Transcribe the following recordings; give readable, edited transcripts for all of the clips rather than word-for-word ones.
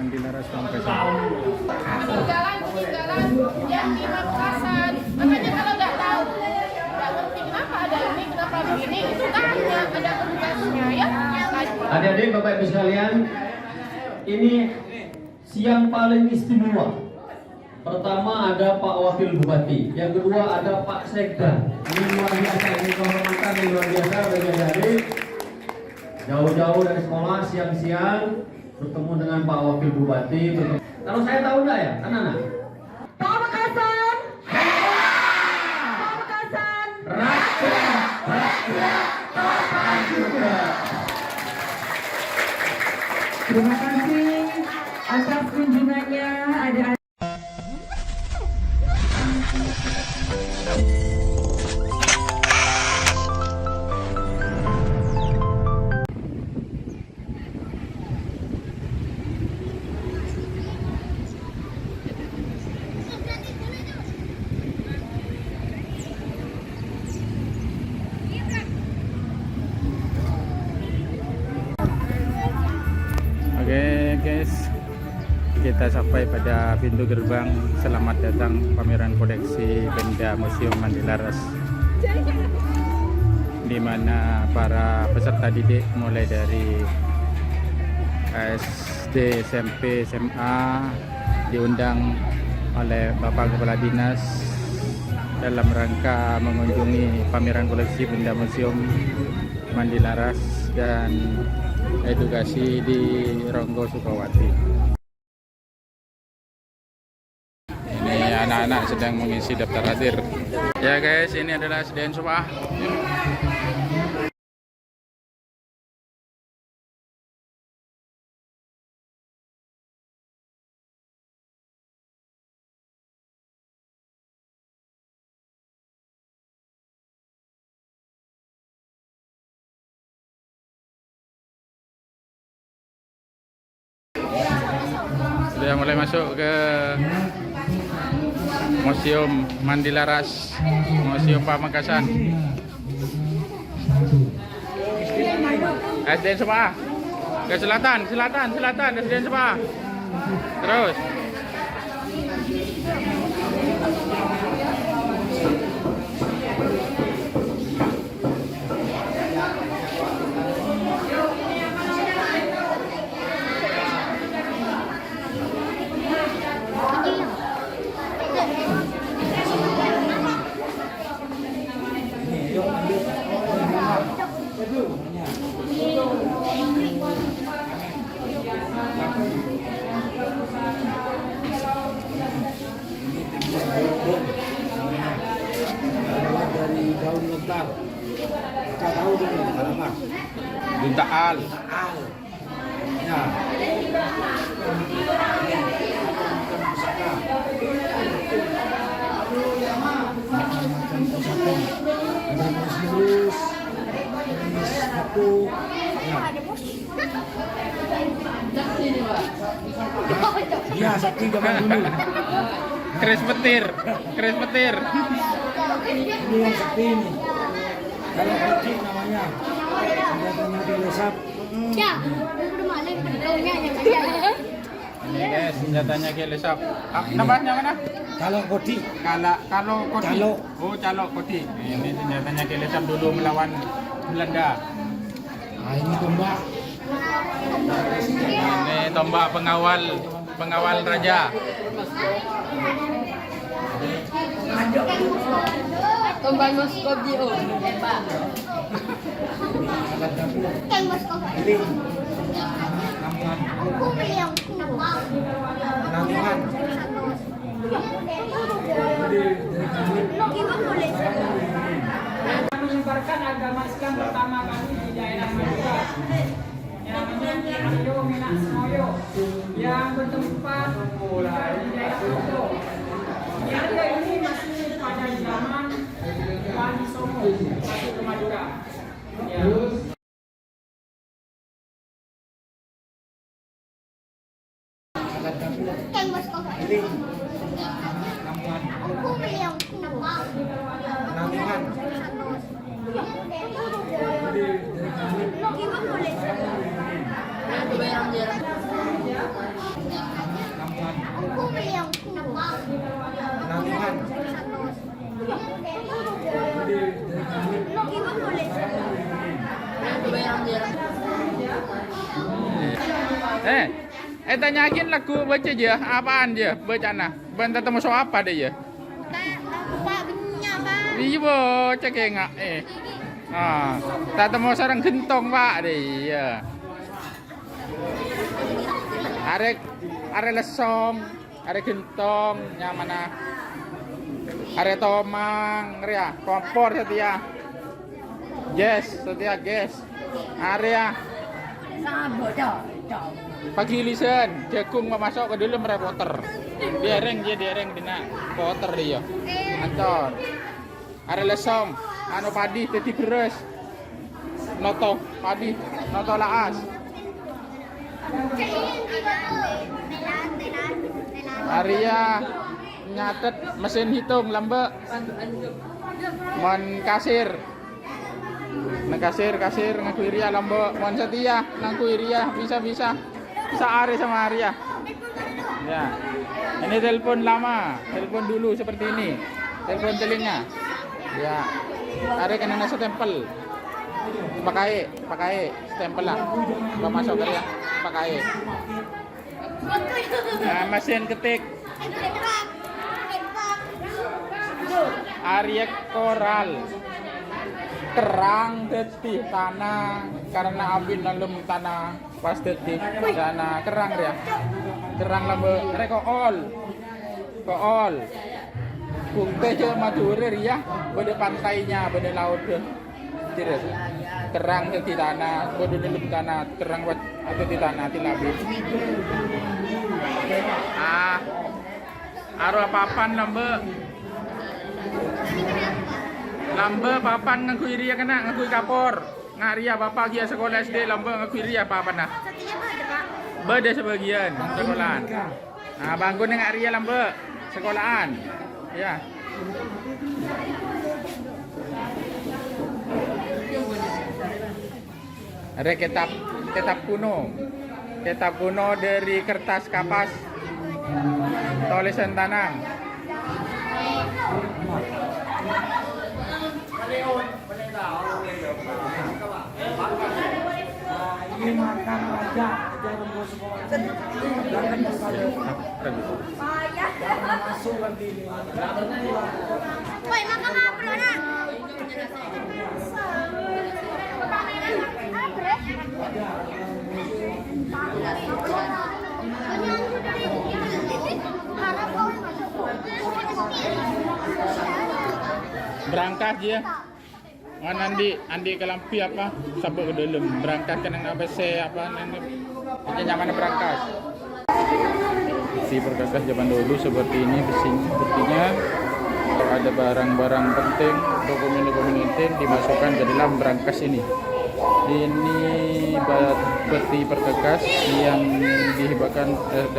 Mandilaras Pamekasan. Peninggalan yang di Pamekasan. Makanya kalau nggak tahu, nggak ngerti kenapa ada ini, kenapa begini, itu tanya ada petugasnya ya. Adik-adik, Bapak Ibu sekalian, ini siang paling istimewa. Pertama ada Pak Wakil Bupati, yang kedua ada Pak Sekda. Ini luar biasa, ini kehormatan yang luar biasa bagi adik-adik. Jauh-jauh dari sekolah, siang-siang bertemu dengan Pak Wakil Bupati. Kalau saya tahu enggak ya, anak-anak? Pamekasan, Pamekasan, rakyat, topan juga. terima kasih atas kunjungannya. Ada Oke guys, kita sampai pada pintu gerbang. Selamat datang pameran koleksi benda Museum Mandilaras, di mana para peserta didik mulai dari SD, SMP, SMA diundang oleh Bapak Kepala Dinas dalam rangka mengunjungi pameran koleksi benda Museum Mandilaras dan edukasi di Ronggo Sukawati. Ini anak-anak sedang mengisi daftar hadir. Ya guys, ini adalah SDN Subah. Sudah mulai masuk ke Museum Mandilaras, Museum Pamekasan. SDN Subah. Ke selatan, SDN Subah. Terus. Dari daun lontar, kita tahu dulu apa? Buntaal. Ya. Ada muslimus, satu. Ya, sakti zaman dulu. Keris petir. Ini yang sakti ini. Kalau kecil namanya, senjatanya dilesap. Ya, udah malam ya. Ini guys, senjatanya Kilesap. Namanya mana? Kalau kodi, Kalau Koti. Calo. Oh, Calo Koti. Ini senjatanya Kilesap dulu melawan Belanda. nah ini tombak. Ini tombak pengawal raja. Tombak Moskow Bio. Alat dapur. Keng Moskow. Piring. Lampan. Aku beli yang kuat. Penampungan. Menyebarkan agama Islam pertama kali di daerah Madura, yang Ayo Minak Semoyo, yang bertempat di daerah Kuto. Niaga ini masih pada zaman Wali Songo masuk ke Madura. Ya. Alat dapur. Keng Moskow. Piring. Lampan. Aku beli yang kuat. Penampungan. Tanyakin lagu baca je, apaan je bacana? Bentar temu so apa deh ya? Pak minyak, Pak. Iya bo, cek enggak tak temu sarang gentong Pak deh ya. Are lesong, are gentong, nyamana. Are tomang, ria, kompor setia. Setia gas. Area. Pagi lisen, jagung masuk ke dalam repoter. Dereng dina poter dia. Antor. Are lesong, anu padi teti beres. Noto padi, noto laas. Arya nyatet mesin hitung lambe. Mon kasir ngaku Iria lambe. Mon setia ngaku Iria bisa Ari sama Arya. Ya. Ini telepon lama, telepon dulu seperti ini. Telepon telinga. Ya. Ari kena nasi tempel. Pakai stempel lah. Masuk kerja pakai. Nah, mesin ketik. Arya koral. Kerang detik tanah karena abin lalem tanah pas detik tanah kerang ya. Kerang lambe rekool. Kool. Kunte je madurir ya, bede pantainya, bede laut deh. Tidak. Kerang di tanah, bodoh dalam tanah, kerang atau di tanah tilabi. Arwah papan lambe papan ngaku Iria kena ngaku kapor. Ngaria bapak dia sekolah SD lambe ngaku Iria papan nah. Beda sebagian sekolahan. Nah, bangun dengan Aria lambe sekolahan. Ya. Ada kitab kuno dari kertas kapas tulisan tanah. Ini makan raja rembus sekolah. Jangan masuk lagi ini. Woi, makan apa nak? Berangkat dia. Mana andi kelampi apa? Sabuk ke dalam. Berangkat ke nang ABC apa nanti nyaman berangkat. Si perkakas zaman dulu seperti ini besinya. Kalau ada barang-barang penting, dokumen-dokumen penting dimasukkan ke dalam berangkas ini. Ini peti perkakas yang dihibahkan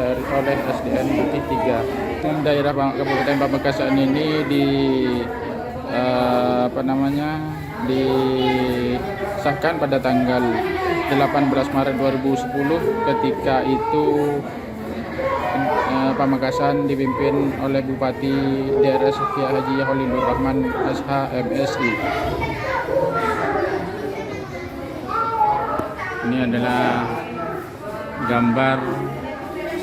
oleh SDN Bukit 3. Yang daerah Kabupaten Pamekasan ini disahkan pada tanggal 18 Maret 2010 ketika itu Pamekasan dipimpin oleh Bupati DRS Kiai Haji Holilur Rahman SH MSI. Ini adalah gambar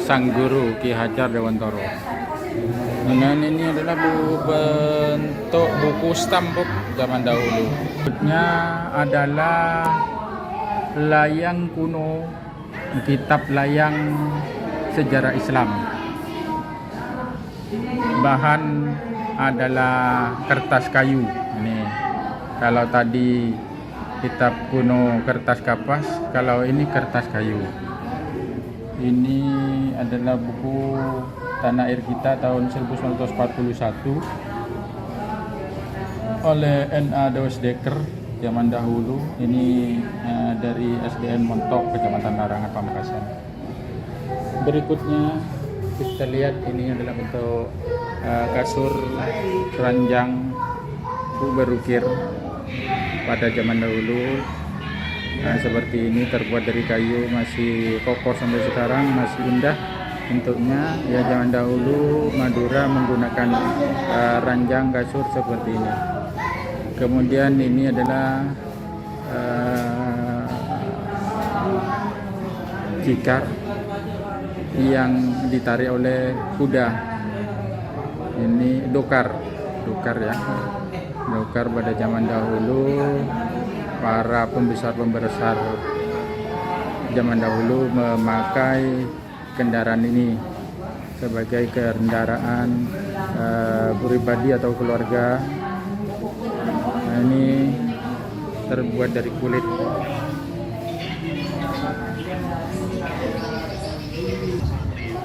sang guru Ki Hajar Dewantoro. Dan ini adalah bentuk buku stambuk zaman dahulu. Bentuknya adalah layang kuno, kitab layang sejarah Islam. Bahan adalah kertas kayu. Ini kalau tadi kitab kuno kertas kapas, kalau ini kertas kayu. Ini adalah buku Tanah Air Kita tahun 1941 oleh N.A. Dewesdeker zaman dahulu. Ini dari SDN Montok, Kecamatan Larangan, Pamekasan. Berikutnya kita lihat ini adalah bentuk kasur ranjang berukir pada zaman dahulu. Seperti ini terbuat dari kayu, masih kokoh sampai sekarang, masih indah bentuknya. Ya, zaman dahulu Madura menggunakan ranjang kasur seperti ini. Kemudian ini adalah tikar yang ditarik oleh kuda. Ini dokar ya. Dokar pada zaman dahulu, para pembesar zaman dahulu memakai kendaraan ini sebagai kendaraan pribadi atau keluarga. Nah, ini terbuat dari kulit.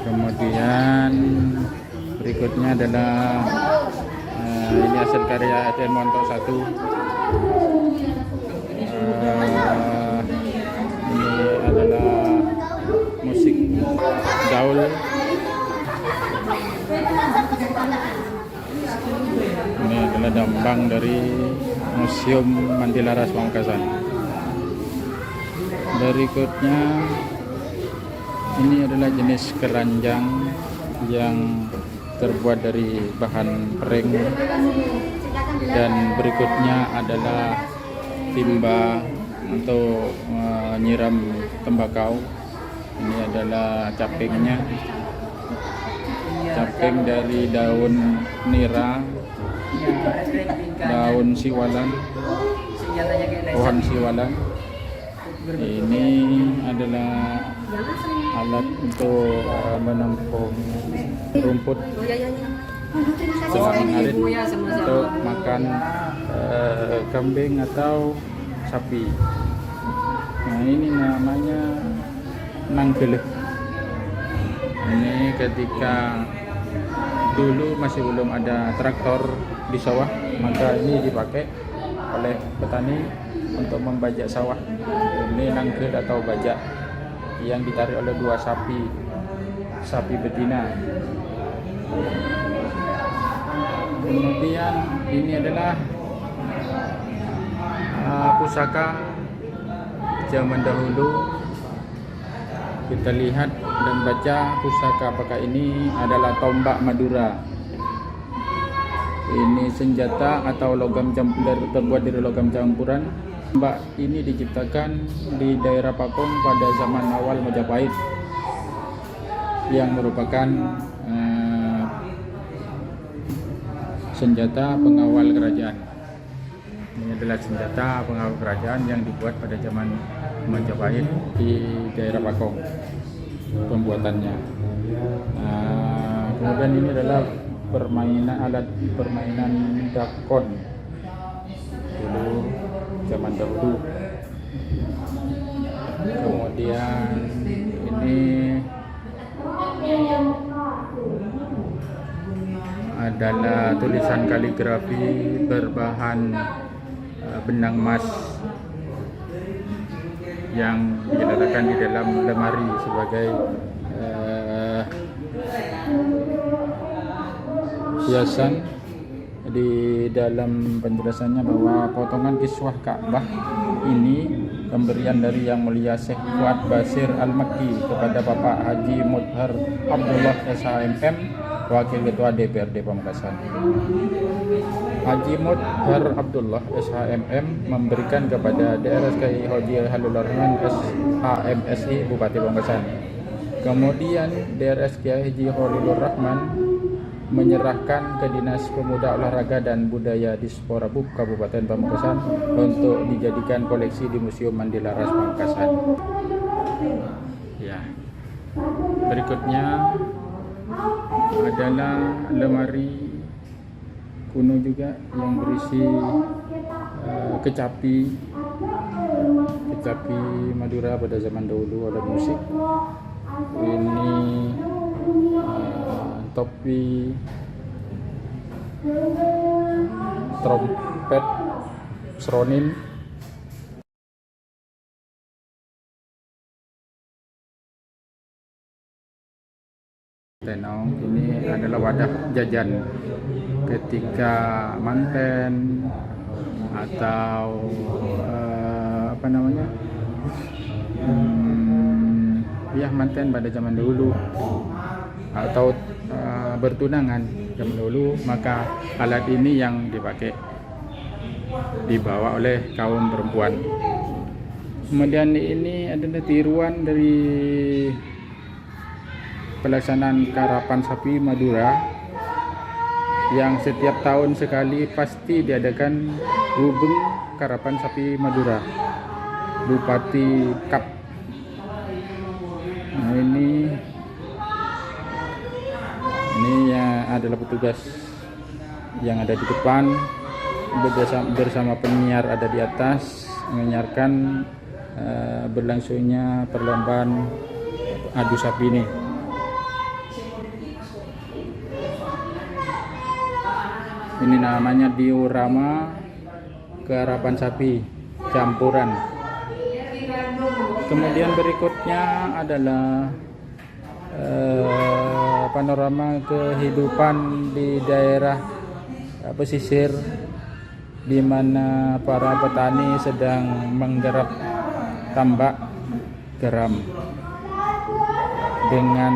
Kemudian berikutnya adalah ini hasil karya Etienne Montok 1. Ini adalah musik gaul. Ini adalah dambang dari Museum Mandilaras Pamekasan. Berikutnya ini adalah jenis keranjang yang terbuat dari bahan pering. Dan berikutnya adalah timba untuk menyiram tembakau. Ini adalah capingnya. Caping dari daun nira, daun siwalan, pohon siwalan. Ini adalah alat untuk menampung rumput selama hari untuk makan kambing atau sapi. Nah, ini namanya nanggeleh. Ini ketika dulu masih belum ada traktor di sawah, maka ini dipakai oleh petani untuk membajak sawah. Ini nangkel atau bajak yang ditarik oleh dua sapi betina. Kemudian ini adalah pusaka zaman dahulu. Kita lihat dan baca pusaka apakah ini adalah tombak Madura. Ini senjata atau logam terbuat dari logam campuran. Tombak ini diciptakan di daerah Pakong pada zaman awal Majapahit, yang merupakan senjata pengawal kerajaan. Ini adalah senjata pengawal kerajaan yang dibuat pada zaman Majapahit di daerah Pakong pembuatannya. Kemudian ini adalah alat permainan dakon dulu, zaman dahulu. Kemudian ini adalah tulisan kaligrafi berbahan benang emas yang diletakkan di dalam lemari sebagai hiasan. Di dalam penjelasannya bahwa potongan kiswah Ka'bah ini pemberian dari Yang Mulia Syekh Fuad Basir Al-Makki kepada Bapak Haji Mudhar Abdullah SHMM, Wakil Ketua DPRD Pamekasan. Haji Mudhar Abdullah SHMM memberikan kepada DRSKI Haji Halilur Rahman SHMSI Bupati Pamekasan. Kemudian DRSKI Haji Halilur Rahman menyerahkan ke Dinas Pemuda Olahraga dan Budaya Dispora BUP Kabupaten Pamekasan untuk dijadikan koleksi di Museum Mandilaras Pamekasan. Ya. Berikutnya adalah lemari kuno juga yang berisi kecapi Madura pada zaman dahulu, alat musik. Ini topi, trompet, seronin. Tenong ini adalah wadah jajan ketika manten atau manten pada zaman dahulu atau bertunangan zaman dahulu, maka alat ini yang dibawa oleh kaum perempuan. Kemudian ini adalah tiruan dari pelaksanaan Karapan Sapi Madura yang setiap tahun sekali pasti diadakan Gubeng Karapan Sapi Madura Bupati Cup. Nah, ini ya adalah petugas yang ada di depan bersama penyiar ada di atas menyiarkan berlangsungnya perlombaan adu sapi ini. Ini namanya diorama Karapan Sapi campuran. Kemudian berikutnya adalah panorama kehidupan di daerah pesisir di mana para petani sedang menggarap tambak garam dengan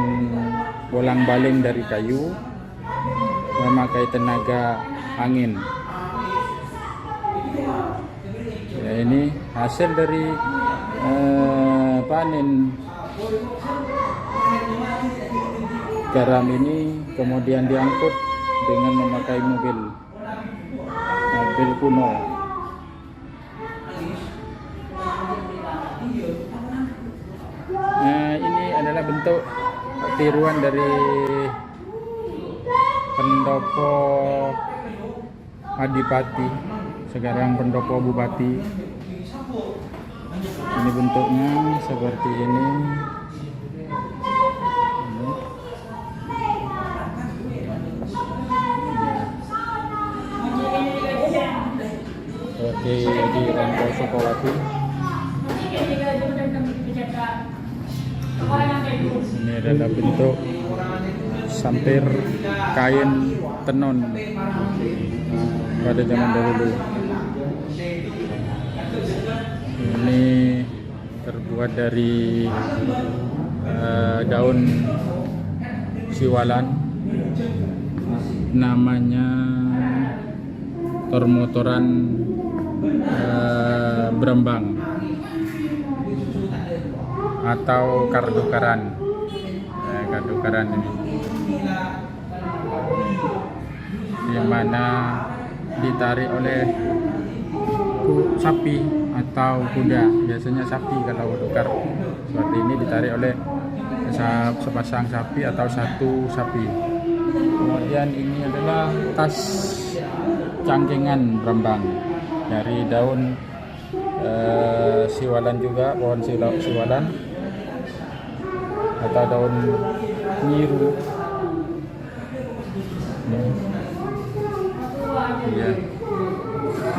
bolang-baling dari kayu memakai tenaga angin. Ya, ini hasil dari panen garam ini kemudian diangkut dengan memakai mobil kuno. Ini adalah bentuk tiruan dari pendopo Adipati, sekarang pendopo Bupati. Ini bentuknya seperti ini. Seperti di Rangkau Sukawati. Ini adalah bentuk sampir kain tenun pada zaman dahulu. Ini terbuat dari daun siwalan, namanya tormotoran berembang atau kardukaran. Kardukaran ini yang mana ditarik oleh sapi atau kuda, biasanya sapi kalau dukar seperti ini ditarik oleh sepasang sapi atau satu sapi. Kemudian ini adalah tas cangkingan berembang dari daun siwalan juga, pohon siwalan atau daun nyiru. Ya.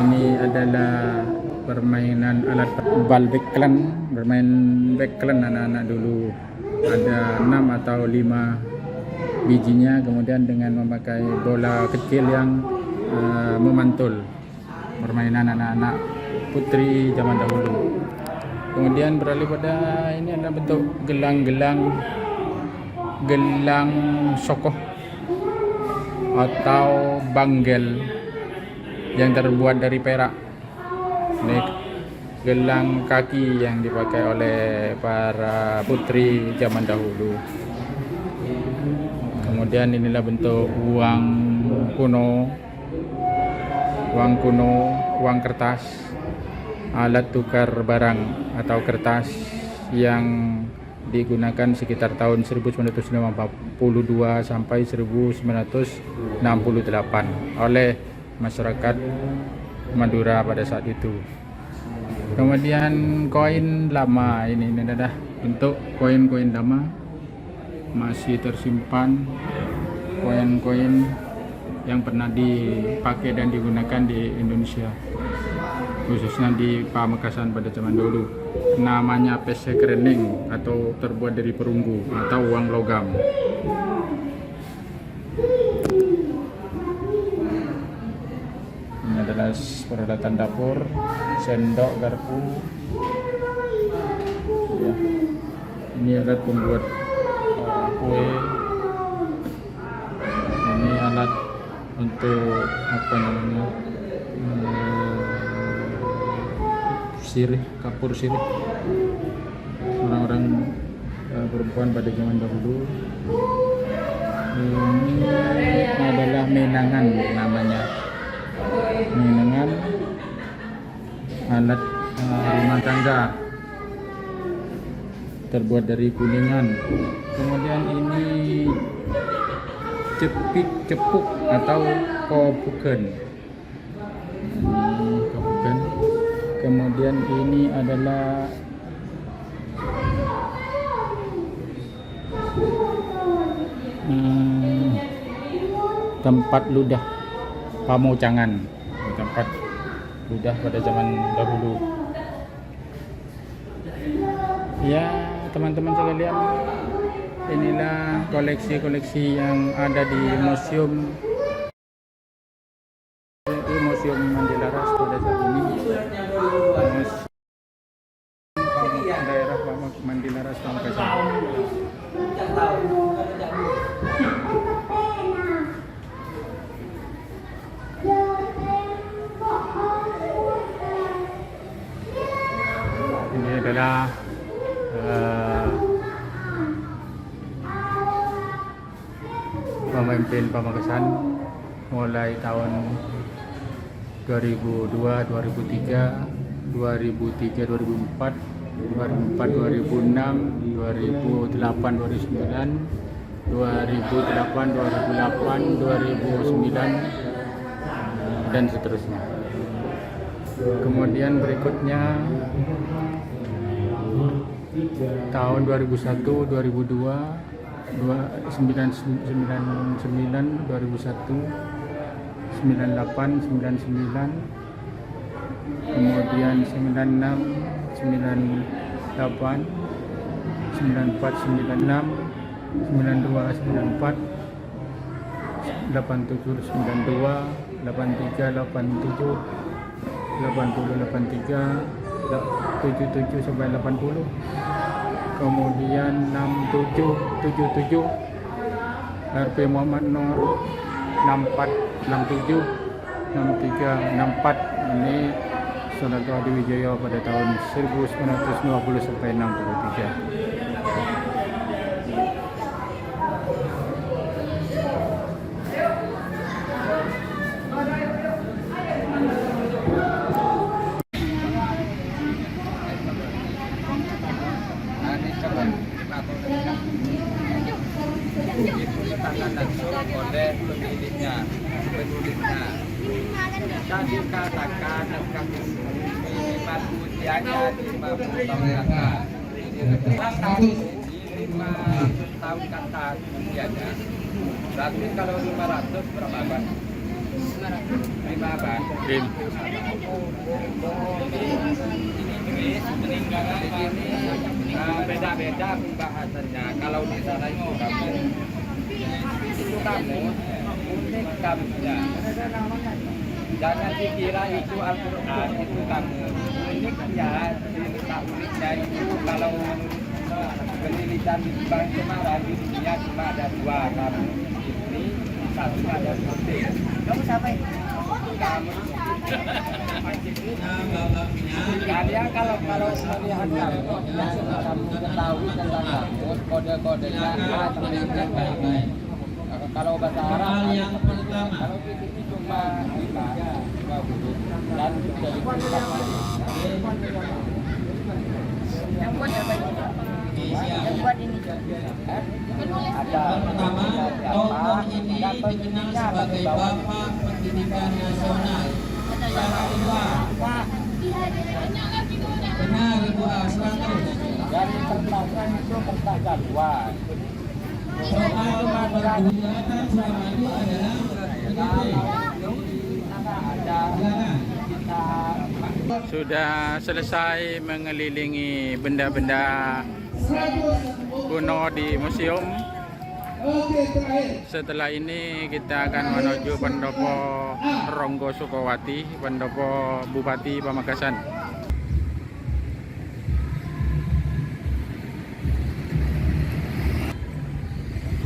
Ini adalah permainan alat bal beklen, bermain beklen anak-anak dulu. Ada 6 atau 5 bijinya, kemudian dengan memakai bola kecil yang memantul. Permainan anak-anak putri zaman dahulu. Kemudian beralih pada ini adalah bentuk gelang sokoh atau banggel yang terbuat dari perak. Ini gelang kaki yang dipakai oleh para putri zaman dahulu. Kemudian inilah bentuk uang kuno, uang kertas, alat tukar barang atau kertas yang digunakan sekitar tahun 1952 sampai 1968 oleh masyarakat Madura pada saat itu. Kemudian koin lama, ini adalah bentuk koin-koin lama, masih tersimpan koin-koin yang pernah dipakai dan digunakan di Indonesia, khususnya di Pamekasan pada zaman dulu. Namanya pesek rening atau terbuat dari perunggu atau uang logam. Ini adalah peralatan dapur, sendok, garpu. Ya. Ini alat pembuat kue. Ini alat untuk apa namanya? Sirih, kapur sirih. Orang-orang perempuan pada zaman dahulu. Ini adalah menangan namanya. Menangan alat rumah tangga terbuat dari kuningan. Kemudian ini cepuk atau kopuken. Kopuken. Kemudian ini adalah tempat ludah pamucangan, tempat ludah pada zaman dahulu. Ya, teman-teman sekalian, inilah koleksi-koleksi yang ada di Museum Mandilaras pada saat ini. Daerah Mandilaras Pamekasan. Ini adalah pemimpin Pamekasan mulai tahun 2002, 2003, 2003, 2004, 2004, 2006, 2008, 2009, 2008, 2008, 2009 dan seterusnya. Kemudian berikutnya tahun 2001, 2002, 99, 2001, 98, 99, kemudian 96, 98, 94, 96, 92, 94, 87, 92, 83, 87, 80, 83, 77 sampai 80, kemudian 67, 77, RP Muhammad Nur 64, 67, 63, 64. Ini Soeharto Hadiwijaya pada tahun 1920 sampai 63. Itu letakkan langsung oleh pemiliknya, penulisnya. Tadi katakan minimal usianya 50 tahun kata. Tahun ini 5 tahun kata usianya. Berarti kalau 500 berapa bang? 5 bang. Ini meninggalan ini beda-beda pembahasannya. Kalau di sana itu kamu unik kamunya. Jangan dikira itu Al-Quran, itu kamu. Uniknya, cerita uniknya itu kalau penelitian di Bank Semarang di dunia cuma ada 2 kamu. Ini satu ada putih. Kamu siapa ini? Kamu. Kalian kalau melihat kamu, yang kamu ketahui tentang kamu, kode-kodenya A sampai Z baik. Kalau bahasa Arab, kalau ini cuma 5 huruf dan jadi Yang buat apa ini? Yang buat ini? ada pertama tokoh ini dikenal sebagai Bapak Pendidikan Nasional. Yang kedua, benar Ibu Aslan terus. Dari kertasnya itu kertas jadwal. Soal nomor 2 Tan Suramadu adalah Sudah selesai mengelilingi benda-benda kuno di museum. Setelah ini kita akan menuju Pendopo Ronggo Sukowati, Pendopo Bupati Pamekasan.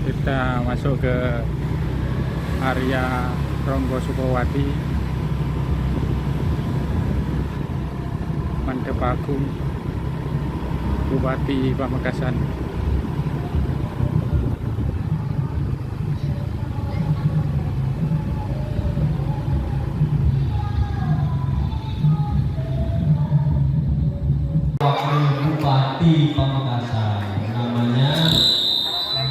Kita masuk ke area Ronggo Sukowati, Mantep Agung, Bupati Pamekasan.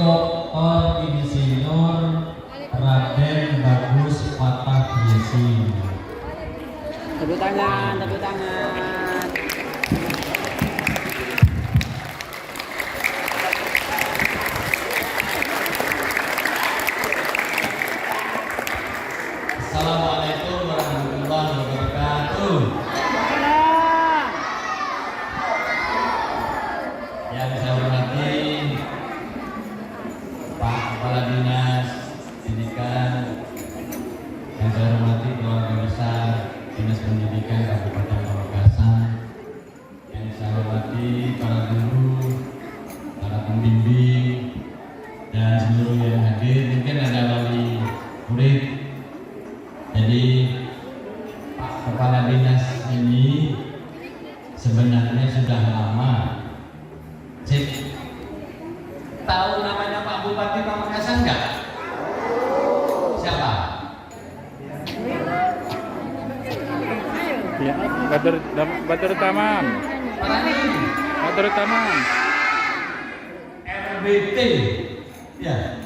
Dr. Insinyur Raden Bagus Fatah Yesi. Tepuk tangan, tepuk tangan. Assalamualaikum warahmatullahi wabarakatuh. Yang saya hormati Pak Kepala Dinas Pendidikan, yang saya hormati keluarga besar Dinas Pendidikan Kabupaten Pamekasan, yang saya hormati para guru, para pembimbing, dan seluruh yang hadir. Mungkin ada wali murid. Jadi Pak Kepala Dinas ini sebenarnya sudah lama. Cik, tahu namanya Pak Bupati Pamekasan enggak? Siapa? Ya, Badrut Tamam. Orang ini Badrut Tamam. RBT. Ya,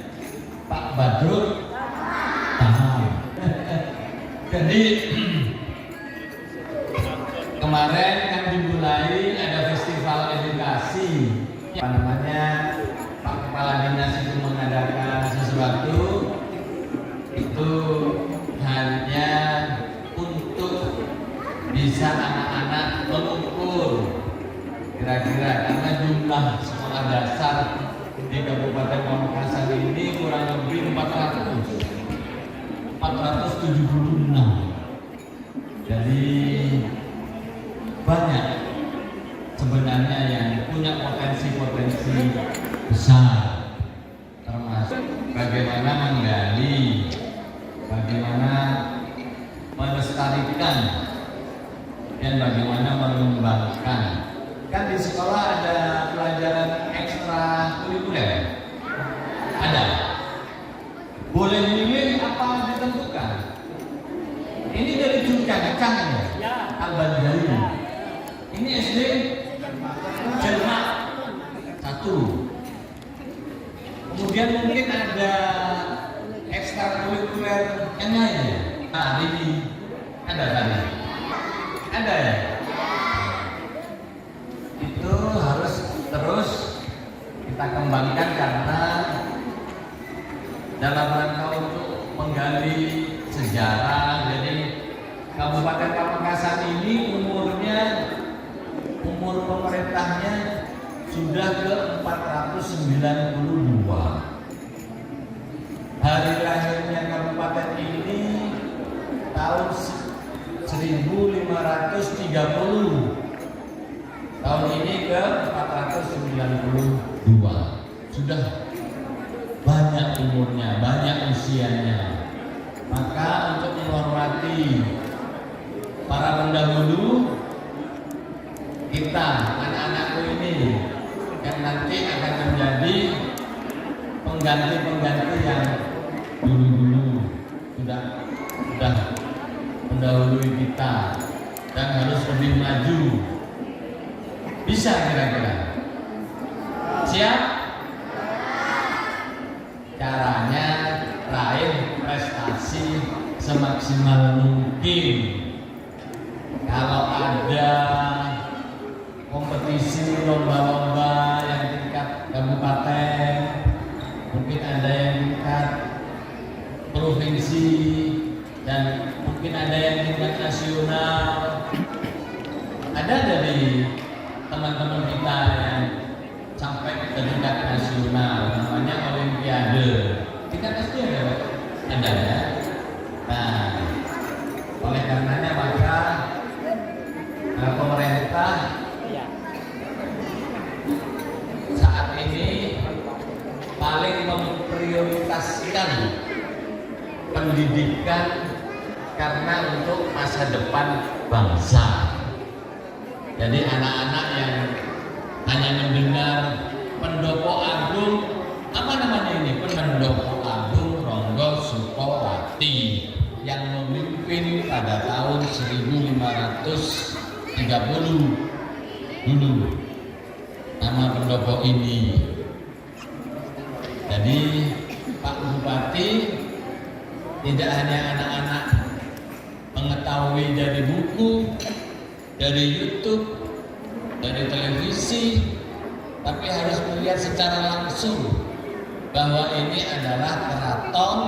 Pak Badrut Tamam. Jadi kemarin kan dimulai ada festival edukasi. Apa namanya, Pak Kepala Dinas itu mengadakan sesuatu itu hanya untuk bisa anak-anak mengukur kira-kira, karena jumlah sekolah dasar di Kabupaten Pamekasan ini kurang lebih 476. Jadi banyak sebenarnya yang punya potensi-potensi besar, termasuk bagaimana menggali, bagaimana melestarikan, dan bagaimana mengembangkan. Kan di sekolah ada pelajaran ekstra kurikuler, ada. Boleh milih apa ditentukan. Ini dari Cungkang ya, Al-Bandari. Ini SD Jelma 1. Kemudian mungkin ada ekstrakurikuler yang lain. Nah, ini ada tadi. Ada ya? Itu harus terus kita kembangkan karena dalam rangka untuk menggali sejarah. Jadi Kabupaten Pamekasan ini umur pemerintahnya sudah ke 492. Hari lahirnya kabupaten ini tahun 1530. Tahun ini ke 492. Sudah banyak umurnya, banyak usianya. Maka untuk menghormati para pendahulu kita, anak-anakku ini yang nanti akan menjadi pengganti-pengganti yang dulu-dulu sudah mendahului kita dan harus lebih maju. Bisa kira-kira? Siap? Caranya raih prestasi semaksimal mungkin. Kalau ada kompetisi lomba-lomba yang tingkat kabupaten, mungkin ada yang tingkat provinsi, dan mungkin ada yang tingkat nasional. Ada dari teman-teman kita yang sampai ke tingkat nasional, namanya Olimpiade. Tingkat SD ada ya. Nah, oleh karenanya maka pemerintah saat ini paling memprioritaskan pendidikan karena untuk masa depan bangsa. Jadi anak-anak yang hanya mendengar Pendopo Agung, apa namanya ini? Pendopo Agung Ronggo Sukowati yang memimpin pada tahun 1530 dulu. Nama pendopo ini Jadi Pak Bupati tidak hanya anak-anak mengetahui dari buku, dari YouTube, dari televisi, tapi harus melihat secara langsung bahwa ini adalah keraton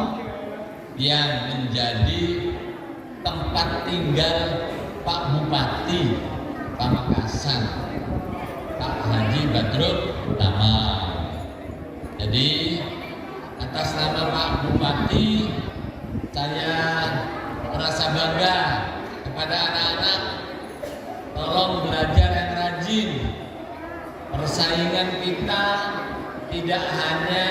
yang menjadi tempat tinggal Pak Bupati Pamekasan, Pak Haji Badrut Utama. Jadi atas nama Pak Bupati, saya merasa bangga kepada anak-anak. Tolong belajar yang rajin. Persaingan kita tidak hanya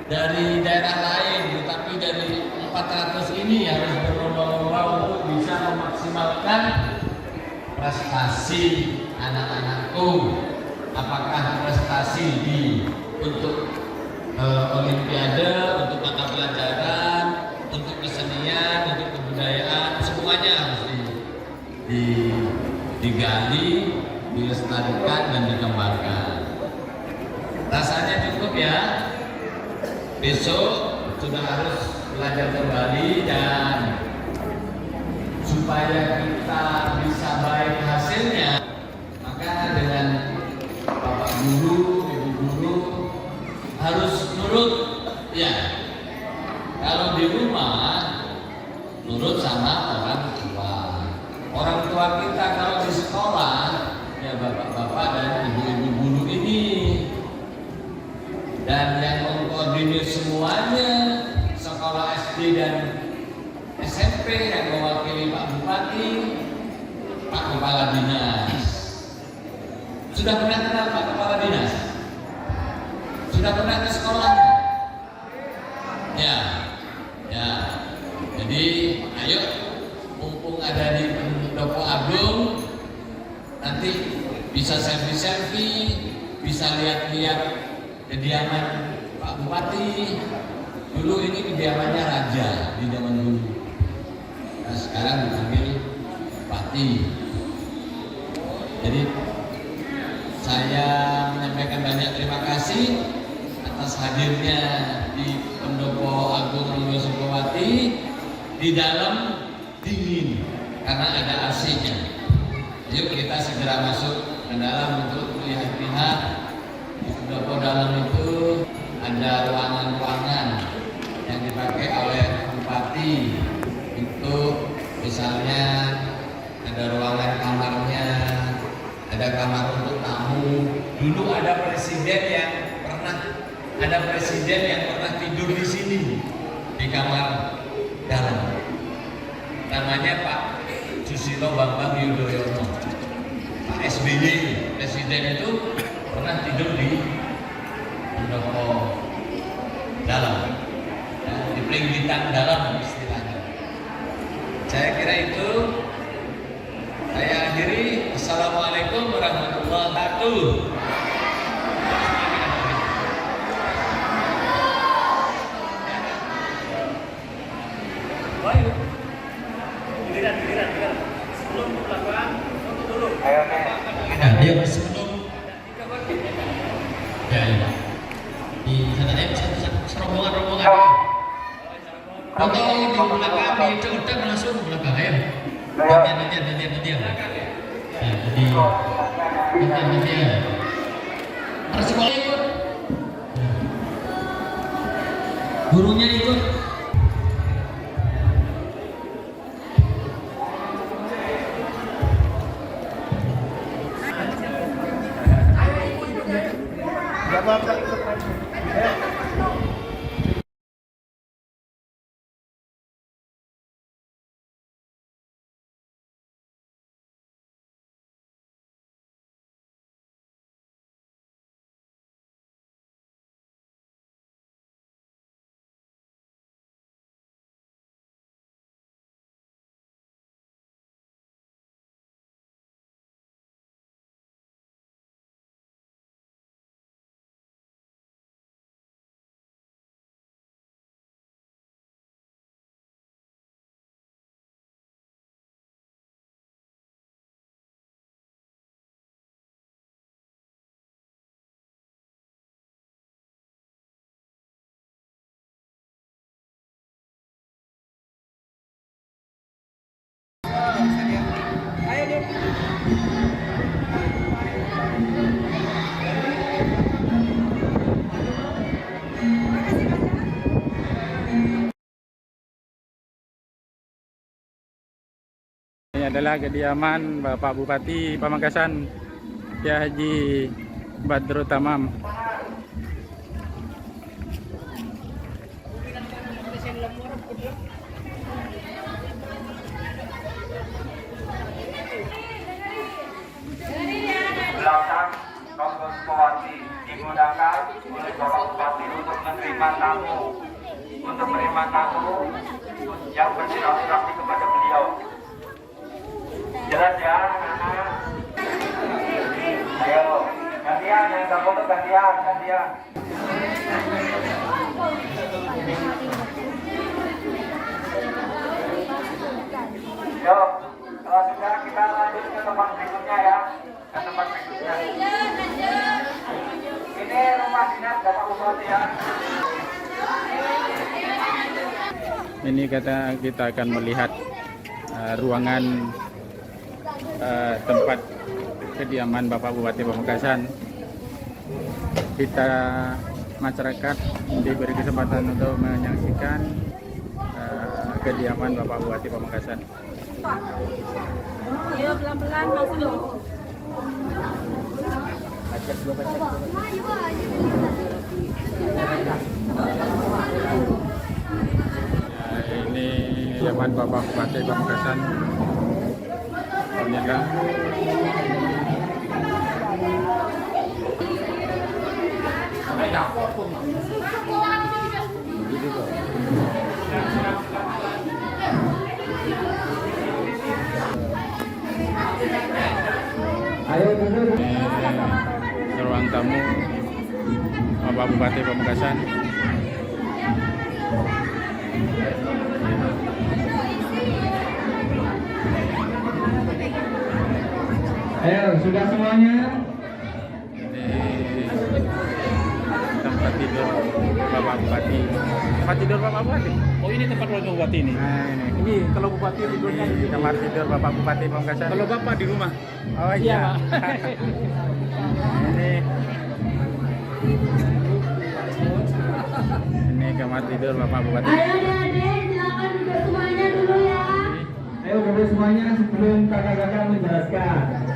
dari daerah lain, tetapi dari 400 ini harus berlomba-lomba untuk bisa memaksimalkan prestasi anak-anakku. Apakah prestasi untuk olimpiade, untuk mata pelajaran, untuk kesenian, untuk kebudayaan, semuanya harus digali, dilestarikan dan dikembangkan. Rasanya cukup ya. Besok sudah harus belajar kembali, dan supaya kita bisa baik hasilnya, maka dengan bapak guru, ibu guru harus nurut ya. Kalau di rumah nurut sama orang tua. Orang tua kita kalau di sekolah ya bapak-bapak dan ibu-ibu guru ini. Dan yang mengkoordinir semuanya sekolah SD dan SMP yang mewakili Pak Bupati, Pak Kepala Dinas. Sudah pernah kenal Pak Kepala Dinas? Sudah pernah ke sekolah? Ya. Jadi ayo, mumpung ada di Pendopo Agung, nanti bisa selfie, bisa lihat-lihat kediaman Pak Bupati. Dulu ini kediamannya raja di zaman dulu. Nah, sekarang dipanggil Bupati. Jadi saya menyampaikan banyak terima kasih atas hadirnya di Pendopo Agung Ronggo Sukowati. Di dalam dingin karena ada AC-nya. Yuk kita segera masuk ke dalam untuk melihat-lihat. Di pendopo dalam itu ada ruangan-ruangan yang dipakai oleh Bupati. Itu misalnya ada ruangan kamarnya, ada kamar untuk tamu. Dulu ada presiden yang pernah tidur di sini di kamar dalam. Namanya Pak Susilo Bambang Yudhoyono. Pak SBY presiden itu pernah tidur di pendopo dalam, ya, di peringgitan dalam istilahnya. Saya kira itu. Saya akhiri. Assalamualaikum warahmatullahi wabarakatuh. Ayo sebelum ya di sana serombongan foto di belakang di dekat langsung belakang ayo nantian harus sekolah ikut gurunya ikut. Bapak ikut. adalah kediaman Bapak Bupati Pamekasan Kiai Haji Badrut Tamam. Belakang Rombos Sukowati digunakan oleh Bapak Bupati untuk menerima tamu yang bersilaturahmi kepada beliau. Jelas ya, anak-anak? Ayo, gantian, yang nggak foto gantian. Yuk, kalau sudah kita lanjut ke tempat berikutnya ya. Ini rumah dinas Bapak Bupati ya. Ini kita akan melihat ruangan tempat kediaman Bapak Bupati Pamekasan. Kita masyarakat diberi kesempatan untuk menyaksikan kediaman Bapak Bupati Pamekasan. Ayo pelan-pelan masuk. Ini kediaman Bapak Bupati Pamekasan. Inilah ruang tamu Bapak Bupati Pamekasan. Ayo, sudah semuanya? Ini tempat tidur Bapak Bupati. Tempat tidur Bapak Bupati. Oh, ini tempat Bapak Bupati ini. Nah, ini kalau Bupati tidurnya di kamar tidur Bapak Bupati Pamekasan. Kalau Bapak di rumah. Oh iya. Ini kamar tidur Bapak Bupati. Ayo adik-adik, silakan duduk semuanya dulu ya. Ayo duduk semuanya sebelum kakak-kakak menjelaskan.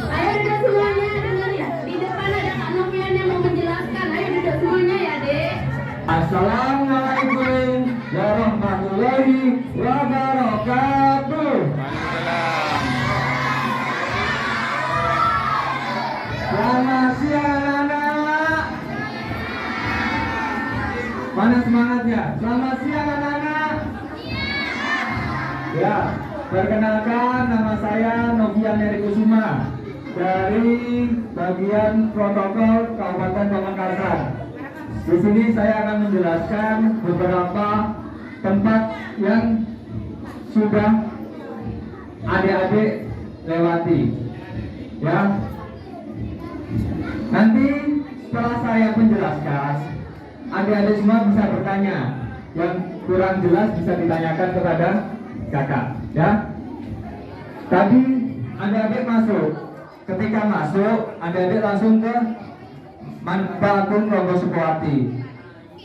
Ayo duduk semuanya, dengar ya. Di depan ada Kak Novian yang mau menjelaskan. Ayo duduk semuanya ya, Dek. Assalamualaikum warahmatullahi wabarakatuh. Waalaikumsalam. Selamat siang anak-anak. Mana semangatnya? Selamat siang anak-anak. Ya, perkenalkan nama saya Novian Eri Kusuma dari bagian protokol Kabupaten Pamekasan. Di sini saya akan menjelaskan beberapa tempat yang sudah adik-adik lewati. Ya. Nanti setelah saya menjelaskan, adik-adik semua bisa bertanya. Yang kurang jelas bisa ditanyakan kepada kakak, ya. Tadi adik-adik masuk. Ketika masuk, adik-adik langsung ke Mandatung Rombos Sukowati.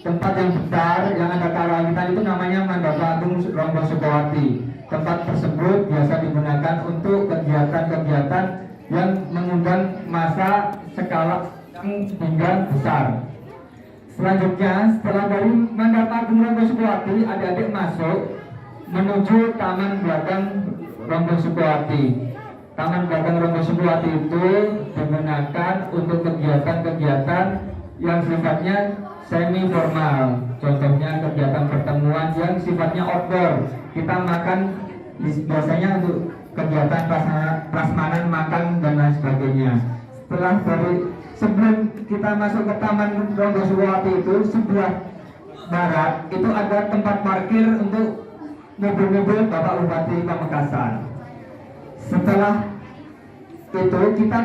Tempat yang besar yang ada karawitan itu namanya Mandatung Rombos Sukowati. Tempat tersebut biasa digunakan untuk kegiatan-kegiatan yang mengundang massa skala hingga besar. Selanjutnya, setelah dari Mandatung Rombos Sukowati, adik-adik masuk menuju Taman Belakang Rombos Sukowati. Taman Belakang Rombos Sukowati itu digunakan untuk kegiatan-kegiatan yang sifatnya semi formal. Contohnya kegiatan pertemuan yang sifatnya outdoor. Kita makan biasanya untuk kegiatan prasmanan, makan dan lain sebagainya. Sebelum kita masuk ke Taman Rombos Sukowati itu, sebelah barat itu ada tempat parkir untuk mobil-mobil Bapak Bupati Pamekasan. Setelah itu kita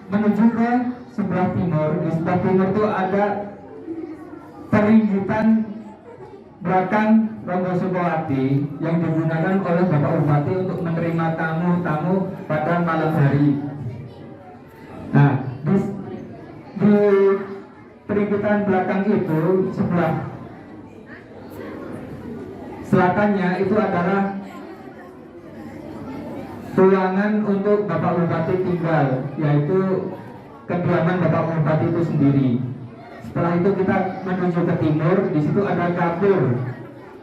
menuju ke sebelah timur. Di sebelah timur itu ada peringgitan belakang Rombos Sukowati yang digunakan oleh Bapak Bupati untuk menerima tamu-tamu pada malam hari. Nah, di peringgitan belakang itu sebelah selatannya itu adalah ruangan untuk Bapak Bupati tinggal, yaitu kediaman Bapak Bupati itu sendiri. Setelah itu kita menuju ke timur, di situ ada dapur.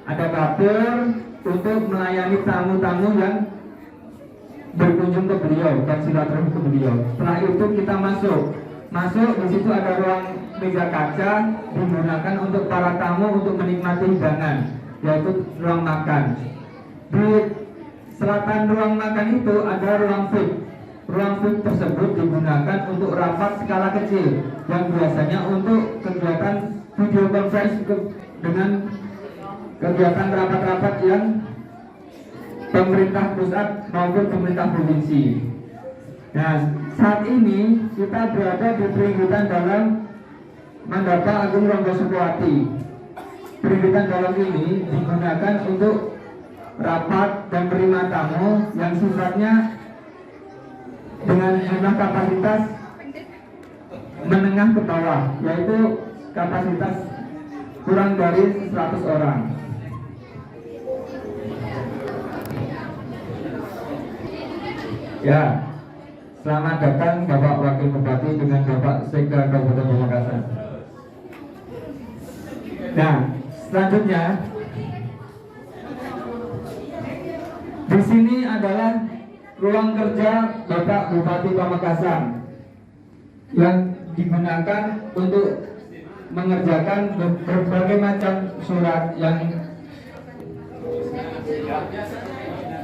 Ada dapur untuk melayani tamu-tamu yang berkunjung ke beliau dan silaturahmi ke beliau. Setelah itu kita masuk di situ ada ruang meja kaca digunakan untuk para tamu untuk menikmati hidangan, yaitu ruang makan. Di selatan ruang makan itu ada ruang VIP. Ruang VIP tersebut digunakan untuk rapat skala kecil yang biasanya untuk kegiatan video conference dengan kegiatan rapat-rapat yang pemerintah pusat maupun pemerintah provinsi. Nah, saat ini kita berada di peringgitan dalam Mandapa Agung Ronggo Sukowati. Peringgitan dalam ini digunakan untuk rapat dan menerima tamu yang sifatnya dengan jumlah kapasitas menengah ke bawah, yaitu kapasitas kurang dari 100 orang. Ya, selamat datang Bapak Wakil Bupati dengan Bapak Sekda Kabupaten Pamekasan. Nah, selanjutnya di sini adalah ruang kerja Bapak Bupati Pamekasan yang digunakan untuk mengerjakan berbagai macam surat yang.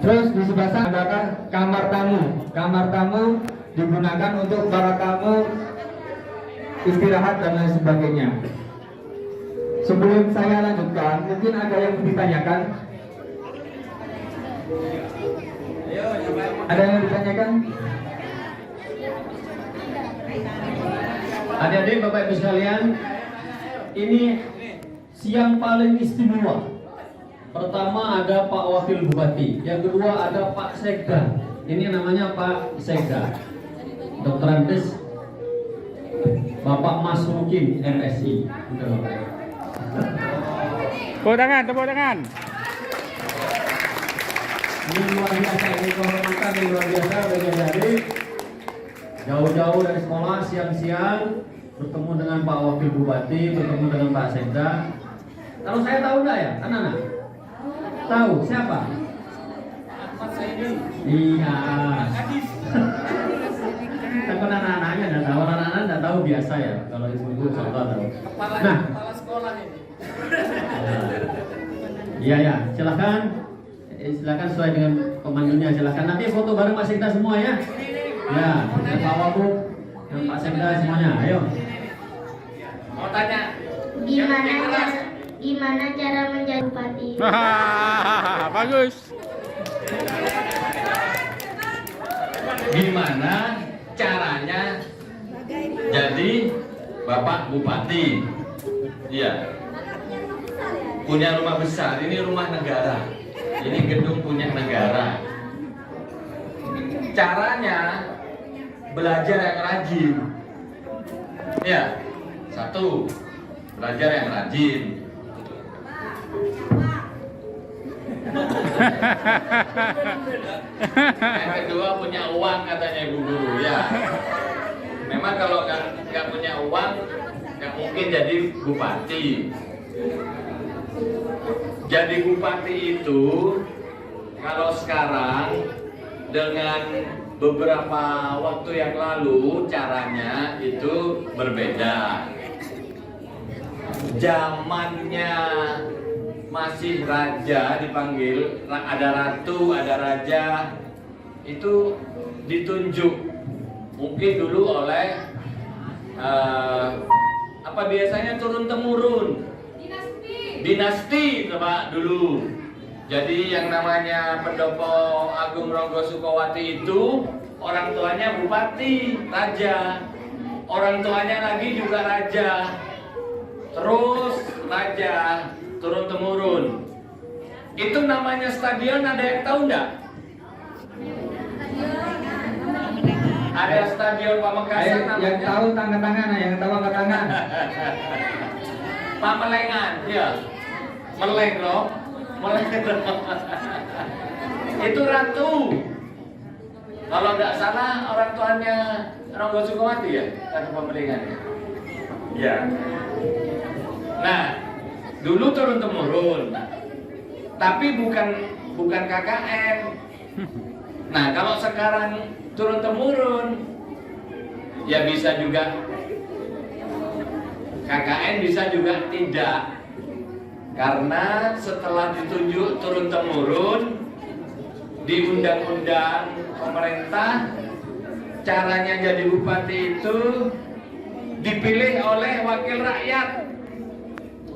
Terus di sebelah sana adalah kamar tamu. Kamar tamu digunakan untuk para tamu istirahat dan lain sebagainya. Sebelum saya lanjutkan, mungkin ada yang ditanyakan. Ada yang ditanyakan? Adik-adik, Bapak Ibu sekalian, ini siang paling istimewa. Pertama ada Pak Wakil Bupati, yang kedua ada Pak Sekda. Ini namanya Pak Sekda, Dr. Andes Bapak Mas Mukim MSI. Tepuk tangan, tepuk tangan. Ini luar biasa, ini kehormatan yang luar biasa bagi adik. Jauh-jauh dari sekolah siang-siang bertemu dengan Pak Wakil Bupati, bertemu dengan Pak Sekda. Kalau saya tahu enggak ya, anak-anak? Tahu siapa? Iya. Tapi anak-anaknya enggak tahu, anak-anak enggak tahu biasa ya. Kalau ibu-ibu contoh tahu. Nah, Kepala sekolah ini. iya ya, silakan. Silakan sesuai dengan pemandunya, silakan. Nanti foto bareng Pak Sekda semua ya. Ya, dan Pak Wagub, dan Pak Sekda semuanya. Ayo. Mau tanya. Gimana cara menjadi bupati? Bagus. Gimana caranya jadi Bapak Bupati? Iya. Punya rumah besar, ini rumah negara. Ini gedung punya negara. Caranya belajar yang rajin. Ya, satu, belajar yang rajin. Yang kedua punya uang katanya ibu guru ya. Memang kalau nggak punya uang nggak mungkin jadi bupati. Jadi bupati itu kalau sekarang dengan beberapa waktu yang lalu caranya itu berbeda. Zamannya masih raja dipanggil, ada ratu, ada raja, itu ditunjuk mungkin dulu oleh apa biasanya turun temurun dinasti Pak dulu. Jadi yang namanya Pendopo Agung Ronggo Sukowati itu orang tuanya bupati, raja, orang tuanya lagi juga raja, terus raja turun temurun. Itu namanya stadion, ada yang tahu enggak? Ada stadion Pamekasan namanya. Yang tahu tangan tangan, yang tahu angkat tangan. Pamelengan, ya. Meleng loh. Meleng. Itu ratu. Kalau nggak salah orang tuanya Ronggo Sukomati ya, kartu pemeringannya. Ya. Nah, dulu turun temurun, tapi bukan KKN. Nah, kalau sekarang turun temurun, ya bisa juga KKN, bisa juga tidak. Karena setelah ditunjuk turun temurun di undang-undang pemerintah, caranya jadi bupati itu dipilih oleh wakil rakyat.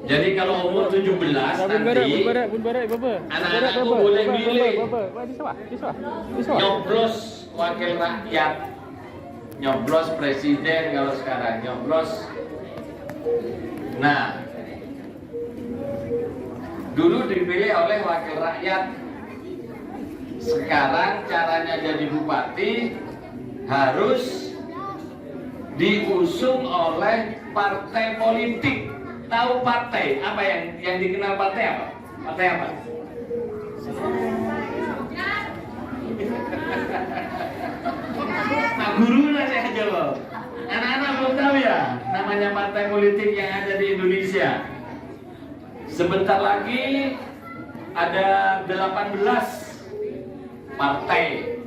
Jadi kalau umur 17 nanti anak-anakku boleh milih nyoblos wakil rakyat, nyoblos presiden kalau sekarang nyoblos. Nah, dulu dipilih oleh wakil rakyat. Sekarang caranya jadi bupati harus diusung oleh partai politik. Tahu partai apa yang dikenal partai apa? Partai apa? Nah, guru saya jawab. Anak-anak belum tahu ya namanya partai politik yang ada di Indonesia. Sebentar lagi ada 18 partai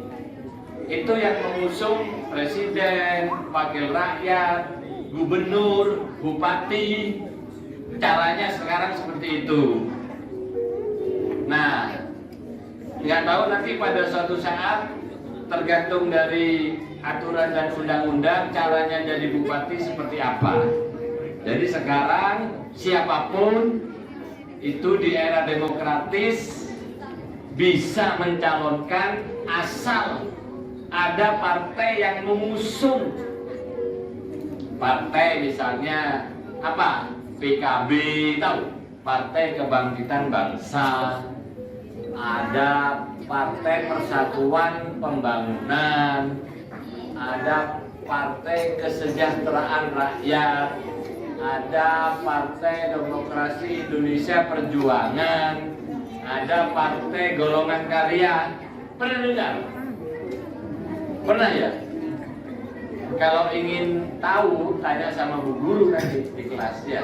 itu yang mengusung presiden, wakil rakyat, gubernur, bupati. Caranya sekarang seperti itu. Nah, nggak tahu nanti pada suatu saat tergantung dari aturan dan undang-undang caranya jadi bupati seperti apa. Jadi sekarang siapapun itu di era demokratis bisa mencalonkan asal ada partai yang mengusung. Partai misalnya apa? PKB, tahu? Partai Kebangkitan Bangsa. Ada Partai Persatuan Pembangunan. Ada Partai Kesejahteraan Rakyat. Ada Partai Demokrasi Indonesia Perjuangan. Ada Partai Golongan Karya. Pernah dengar? Pernah ya? Kalau ingin tahu, tanya sama bu guru nanti di kelas ya.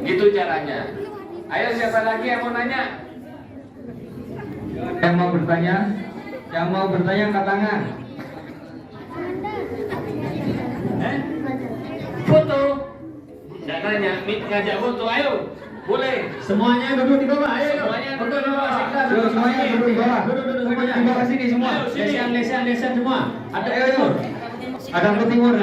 Gitu caranya. Ayo siapa lagi yang mau nanya? Yang mau bertanya? Yang mau bertanya angkat tangan. Foto. Jangan nanya, ngajak foto, ayo. Boleh. Semuanya duduk di bawah, ayo. Semuanya Duduk di bawah. Duduk semuanya, duduk di bawah. Duduk semuanya. Di bawah sini semua. Lesan semua. Ada ayo. Ada ke timur.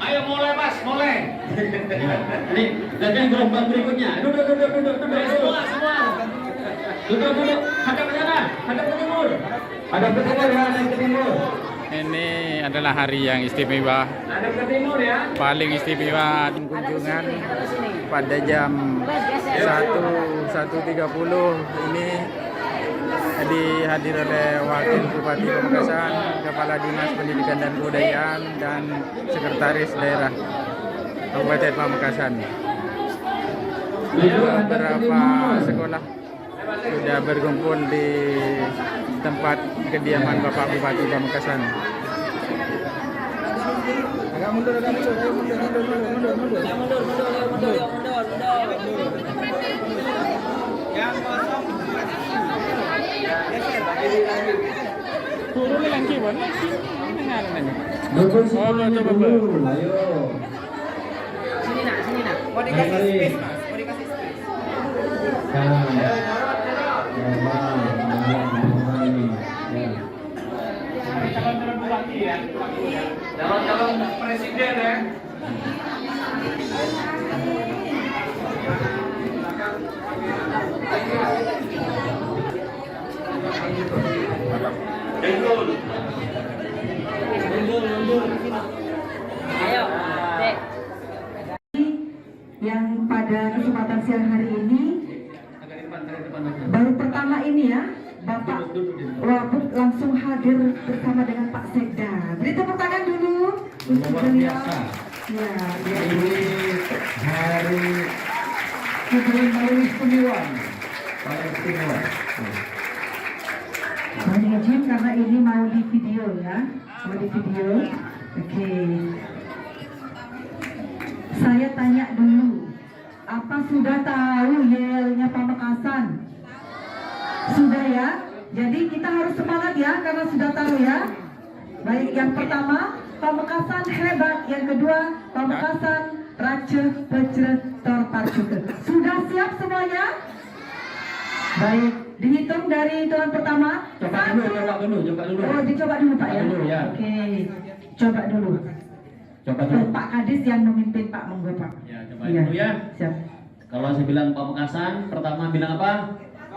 Ayo mulai mas, mulai. Ini dan gelombang berikutnya. Duduk. Semua. Duduk. Hadap ke sana, hadap ke timur. Ada ke timur ya, ada ke timur. Ini adalah hari yang istimewa, Ada ke timur ya. paling istimewa kunjungan pada jam 1.30 ini dihadiri oleh Wakil Bupati Pamekasan, Kepala Dinas Pendidikan dan Kebudayaan, dan Sekretaris Daerah Kabupaten Pamekasan. Beberapa sekolah sudah berkumpul di tempat kediaman Bapak Bupati Pamekasan. Agak mundur. Yang kosong. Turun lagi, boleh sih. Dengar nanya. Duduk semuanya dulu. Ayo. Sini nak. Mau dikasih space mas, mau dikasih space. Calon bupati ya. Calon presiden ya. Ayo, Dek. Yang pada kesempatan siang hari ini baru pertama ini ya Bapak Wabut langsung hadir bersama dengan Pak Sekda. Beri tepuk tangan dulu untuk beliau. Ya, Ini hari kuburan paling istimewa. Saya izinkan karena ini mau di video ya. Mau di video. Oke. Saya tanya dulu, apa sudah tahu yelnya Pamekasan? Sudah ya? Jadi kita harus semangat ya, karena sudah tahu ya. Baik, yang pertama, Pamekasan hebat. Yang kedua, Pamekasan Raja Pecre Torparcuke. Sudah siap semuanya? Baik, dihitung dari hitungan pertama. Coba dulu. Oh, dicoba dulu Pak ya? Coba dulu, ya. Oke, coba dulu. Coba dulu. Pak Kadis yang memimpin Pak, monggo Pak. Ya, coba dulu ya. Siap. Kalau saya bilang Pamekasan, pertama bilang apa?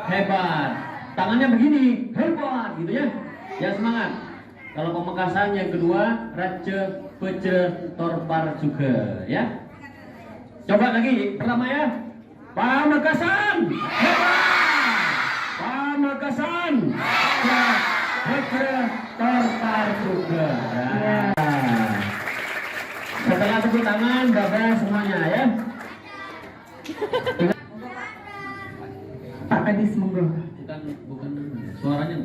Hebat. Tangannya begini, hebat gitu ya. Ya semangat. Kalau Pamekasan yang kedua, Raja Pecre Torparcuke ya. Coba lagi, pertama ya. Pamekasan hebat. Pamekasan Raja Pecre Torparcuke. Ya. Setelah tepuk tangan, bye-bye semuanya ya. Pak Kadis monggo. Bukan suaranya.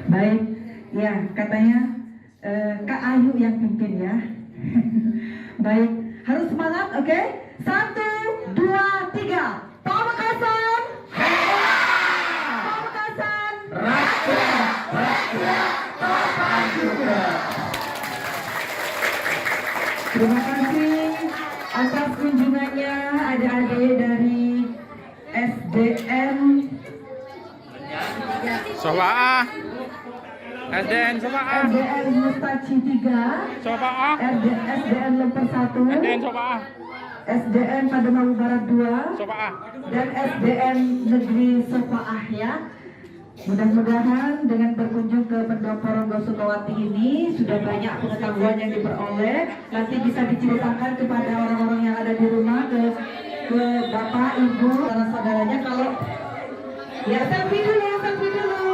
Baik, ya katanya Kak Ayu yang pimpin ya. Baik, harus semangat, oke? 1, 2, 3. Pamekasan. Pamekasan. Raja Pecre Torparcuke. Terima kasih atas kunjungannya adik-adik dari SDN. Coba SDN coba SDN Mustaci 3, coba SDN Lemper 1, SDN coba SDN Pademangan Barat 2, coba dan SDN Negeri Sopaah ya. Mudah-mudahan dengan berkunjung ke Pendopo Ronggo Sukawati ini sudah banyak pengetahuan yang diperoleh. Nanti bisa diceritakan kepada orang-orang yang ada di rumah, ke bapak, ibu, saudara-saudaranya. Kalau ya selfie dulu.